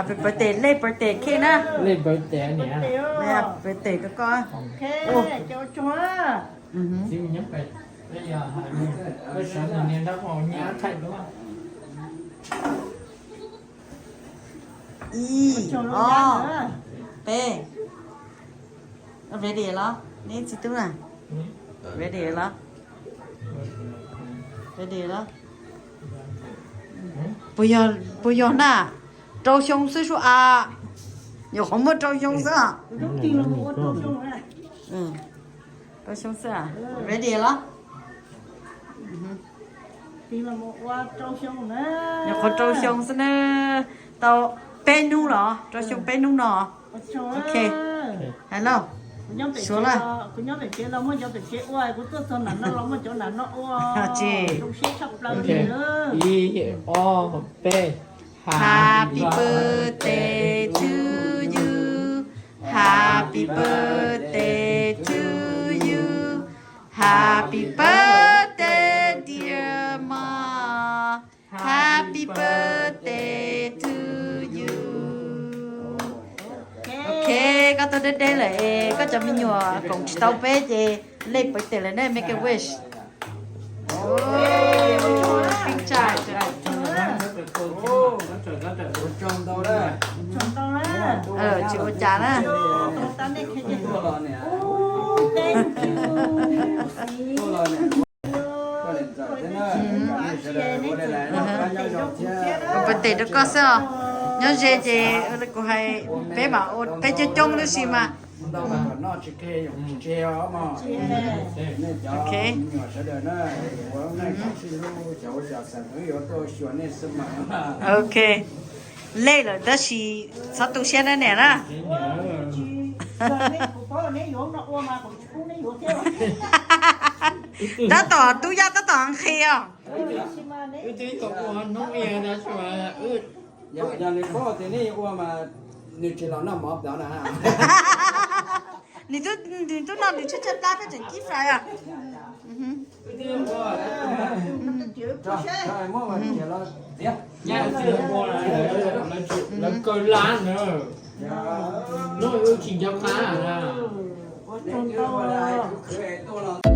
Happy birthday เล่ birthday เคนะ เล่นเบิร์ดแดนเนี่ย แม่ birthday ก็ โอเคเจ้าจ้า ซิมยังไปไม่ยาหายไปสามเนี่ยถ้าพอเนี้ยใช่หรือเปล่า อี จ้า อ๋อ จ้า เป้ready แล้วนี่สิตุ้น่ะ ready แล้ว ready แล้ว不要那招凶岁数啊有红不招凶色 ต้องกินแล้วว่าเจ้าจ้า招凶色 ready แล้ว กินแล้วว่าเจ้าจ้านะ 有好招凶是呢到白怒了招凶白怒了 OK hello คุณย่อมเป็นเจ้าคุณย่อมเป็นเจ้าเราไม่ย่อมเป็นเจ้าอ้วยคุณตัวตอนนั้นเราไม่เจ้านั้นเนาะอ้วยต้องเช็คชับเรา โอเค ดีเลย อีอ้อเป้ Happy birthday to you Happy birthday to you Happy birthday dear ma Happy birthday to you โอเคก็ตัวเด็ดๆเลยก็จะมีหนัวของชิตาเป้เจเล็กไปเตะเลยเนี่ย make a wish โอ้ปิ้งจ่ายจ้ะ trồng đâu đấy ชมต้องนะ ชิวจานะ ตอนนี้แค่จะ thua rồi nè โอ้ thank you thua rồi nè có điện thoại thế nữa mình sẽ đợi vô đây lại nó có nhau dọc chứ ปกติแล้วก็เสื้อย้อนเจแล้วก็ให้เป๊ะมาโอ้เป๊ะจะจงด้วยสิมา đâu mà nó chỉ kê dùng treo mà nên cho nhỏ sẽ đợi nó hôm nay không xin lưu cháu chào sản thứ yếu tôi chuẩn nên sớm mà โอเคเล่แล้วแต่สิสัตว์ตุเชียนนั่นแหละนะ ถ้าต่อตู้ยาถ้าต่ออังเคอ่ะ อืดที่ตกหัวน้องเมียนะใช่ไหมอืด nhà này có thế này qua mà nếu chỉ là nó mọc đó là 你都那你去这拉ไปถึงกี่ไฟอ่ะ trời mua mà chỉ là tiếc ย่าเสือบัวอะไรแล้วเกินล้านเนอะน้อยอืดขิงยำน้านะ Hãy subscribe cho kênh Ghiền Mì Gõ để không bỏ lỡ những video hấp dẫn